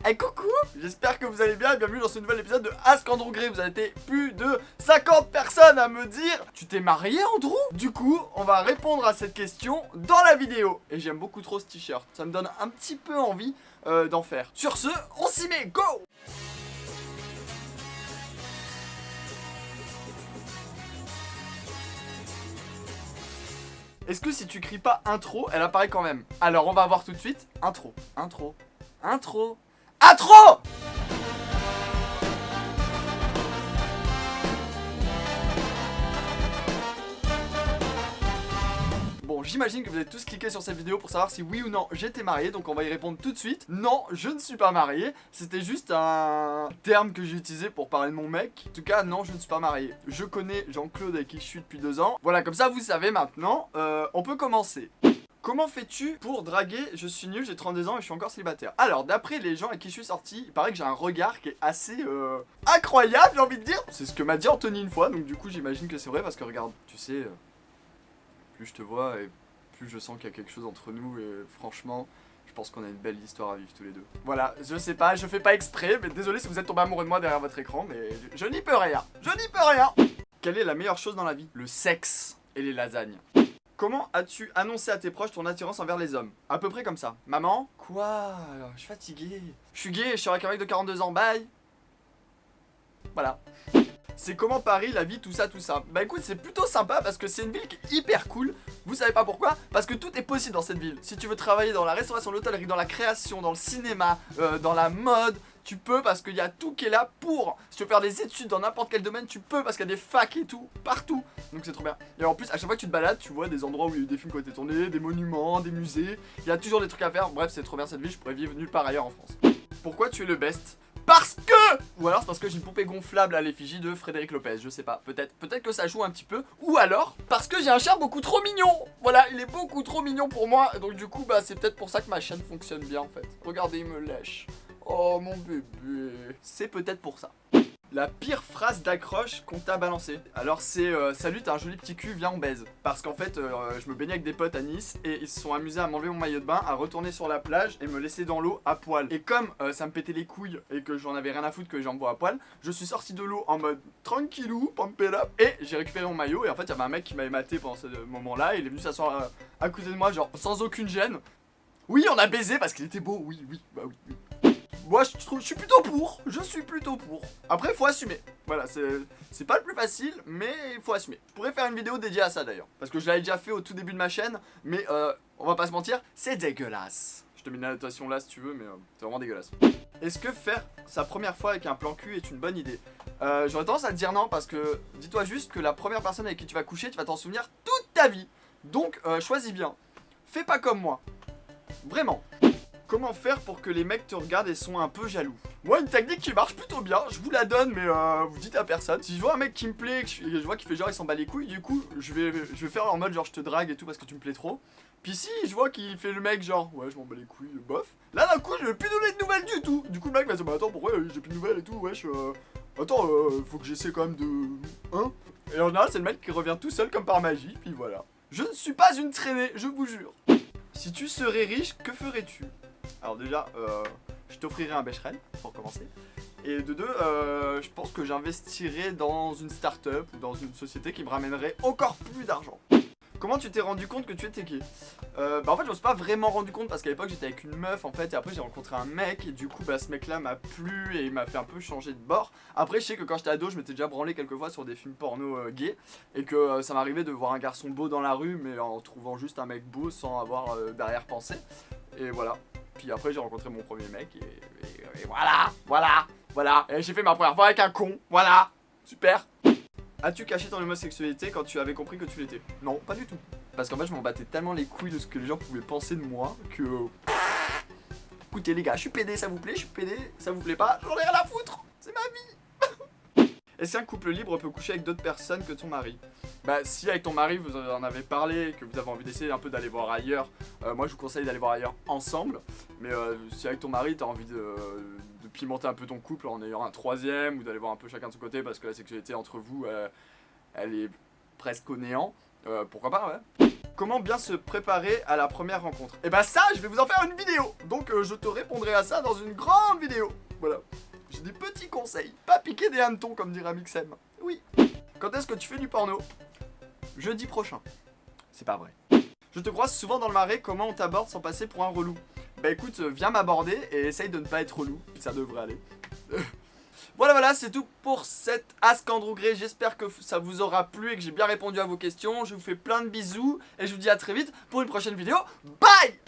Hey coucou, j'espère que vous allez bien et bienvenue dans ce nouvel épisode de Ask Andrew Gray. Vous avez été plus de 50 personnes à me dire tu t'es marié Andrew? Du coup, on va répondre à cette question dans la vidéo. Et j'aime beaucoup trop ce t-shirt, ça me donne un petit peu envie d'en faire. Sur ce, on s'y met, go! Est-ce que si tu cries pas intro, elle apparaît quand même? Alors on va voir tout de suite. Intro, intro, intro, intro! Bon, j'imagine que vous avez tous cliqué sur cette vidéo pour savoir si oui ou non j'étais marié, donc on va y répondre tout de suite. Non, je ne suis pas marié, c'était juste un terme que j'ai utilisé pour parler de mon mec. En tout cas, non, je ne suis pas marié. Je connais Jean-Claude avec qui je suis depuis 2 ans. Voilà, comme ça vous savez maintenant, on peut commencer. Comment fais-tu pour draguer? Je suis nul, j'ai 32 ans et je suis encore célibataire. Alors, d'après les gens avec qui je suis sorti, il paraît que j'ai un regard qui est assez incroyable, j'ai envie de dire. C'est ce que m'a dit Anthony une fois, donc du coup j'imagine que c'est vrai parce que regarde, tu sais, plus je te vois et plus je sens qu'il y a quelque chose entre nous et franchement, je pense qu'on a une belle histoire à vivre tous les deux. Voilà, je sais pas, je fais pas exprès, mais désolé si vous êtes tombé amoureux de moi derrière votre écran, mais je n'y peux rien, je n'y peux rien. Quelle est la meilleure chose dans la vie? Le sexe et les lasagnes. Comment as-tu annoncé à tes proches ton attirance envers les hommes? À peu près comme ça. Maman? Quoi? Je suis fatigué. Je suis gay et je suis avec un mec de 42 ans, bye. Voilà. C'est comment Paris, la vie, tout ça, tout ça. Bah écoute, c'est plutôt sympa parce que c'est une ville qui est hyper cool. Vous savez pas pourquoi? Parce que tout est possible dans cette ville. Si tu veux travailler dans la restauration, l'hôtellerie, dans la création, dans le cinéma, dans la mode, tu peux parce qu'il y a tout qui est là pour. Si tu veux faire des études dans n'importe quel domaine, tu peux parce qu'il y a des facs et tout, partout. Donc c'est trop bien. Et en plus, à chaque fois que tu te balades, tu vois des endroits où il y a eu des films qui ont été tournés, des monuments, des musées. Il y a toujours des trucs à faire. Bref, c'est trop bien cette ville, je pourrais vivre nulle part ailleurs en France. Pourquoi tu es le best? Parce que! Ou alors c'est parce que j'ai une poupée gonflable à l'effigie de Frédéric Lopez, je sais pas, peut-être que ça joue un petit peu. Ou alors, parce que j'ai un chat beaucoup trop mignon. Voilà, il est beaucoup trop mignon pour moi. Donc du coup, bah c'est peut-être pour ça que ma chaîne fonctionne bien en fait. Regardez, il me lèche. Oh mon bébé. C'est peut-être pour ça. La pire phrase d'accroche qu'on t'a balancée. Alors c'est salut, t'as un joli petit cul, viens on baise. Parce qu'en fait je me baignais avec des potes à Nice et ils se sont amusés à m'enlever mon maillot de bain, à retourner sur la plage et me laisser dans l'eau à poil. Et comme ça me pétait les couilles et que j'en avais rien à foutre que les gens me voient à poil, je suis sorti de l'eau en mode tranquillou, pump it up, et j'ai récupéré mon maillot et en fait il y avait un mec qui m'avait maté pendant ce moment là et il est venu s'asseoir à côté de moi genre sans aucune gêne. Oui on a baisé parce qu'il était beau, oui, bah oui. Moi je suis plutôt pour, Après faut assumer, voilà c'est pas le plus facile mais il faut assumer. Je pourrais faire une vidéo dédiée à ça d'ailleurs, parce que je l'avais déjà fait au tout début de ma chaîne, mais on va pas se mentir, c'est dégueulasse. Je te mets une annotation là si tu veux, mais c'est vraiment dégueulasse. Est-ce que faire sa première fois avec un plan cul est une bonne idée? J'aurais tendance à te dire non, parce que dis-toi juste que la première personne avec qui tu vas coucher, tu vas t'en souvenir toute ta vie. Donc choisis bien, fais pas comme moi, vraiment. Comment faire pour que les mecs te regardent et sont un peu jaloux? Moi, une technique qui marche plutôt bien, je vous la donne, mais vous dites à personne. Si je vois un mec qui me plaît, que je vois qu'il fait genre il s'en bat les couilles, du coup, je vais faire en mode genre je te drague et tout parce que tu me plais trop. Puis si je vois qu'il fait le mec genre ouais je m'en bats les couilles, bof, là d'un coup je vais plus donner de nouvelles du tout. Du coup le mec va se dire bah attends pourquoi j'ai plus de nouvelles et tout, wesh, attends faut que j'essaie quand même de... Hein? Et en général c'est le mec qui revient tout seul comme par magie, puis voilà. Je ne suis pas une traînée, je vous jure. Si tu serais riche, que ferais-tu? Alors déjà, je t'offrirai un Becherel, pour commencer. Et de deux, je pense que j'investirais dans une start-up ou dans une société qui me ramènerait encore plus d'argent. Comment tu t'es rendu compte que tu étais gay? Bah en fait je me suis pas vraiment rendu compte parce qu'à l'époque j'étais avec une meuf en fait et après j'ai rencontré un mec et du coup bah ce mec là m'a plu et il m'a fait un peu changer de bord. Après je sais que quand j'étais ado je m'étais déjà branlé quelques fois sur des films porno gays et que ça m'arrivait de voir un garçon beau dans la rue mais en trouvant juste un mec beau sans avoir d'arrière-pensée. Et voilà. Puis après j'ai rencontré mon premier mec et voilà. Et j'ai fait ma première fois avec un con, voilà. Super. As-tu caché ton homosexualité quand tu avais compris que tu l'étais? Non, pas du tout. Parce qu'en fait, je m'en battais tellement les couilles de ce que les gens pouvaient penser de moi que... Écoutez les gars, je suis pédé, ça vous plaît? Je suis pédé, ça vous plaît pas? J'en ai rien à foutre! C'est ma vie! Est-ce qu'un couple libre peut coucher avec d'autres personnes que ton mari? Bah si avec ton mari vous en avez parlé, que vous avez envie d'essayer un peu d'aller voir ailleurs, moi je vous conseille d'aller voir ailleurs ensemble. Mais si avec ton mari t'as envie de pimenter un peu ton couple en ayant un troisième ou d'aller voir un peu chacun de son côté parce que la sexualité entre vous elle est presque au néant, pourquoi pas ouais. Comment bien se préparer à la première rencontre? Et bah ça, je vais vous en faire une vidéo. Donc je te répondrai à ça dans une grande vidéo. Voilà. J'ai des petits conseils. Pas piquer des hannetons comme dirait Mixem. Oui. Quand est-ce que tu fais du porno? Jeudi prochain. C'est pas vrai. Je te croise souvent dans le marais, comment on t'aborde sans passer pour un relou? Bah écoute, viens m'aborder et essaye de ne pas être relou, puis ça devrait aller. Voilà, c'est tout pour cette Ask Andrew Gray. J'espère que ça vous aura plu et que j'ai bien répondu à vos questions. Je vous fais plein de bisous et je vous dis à très vite pour une prochaine vidéo. Bye!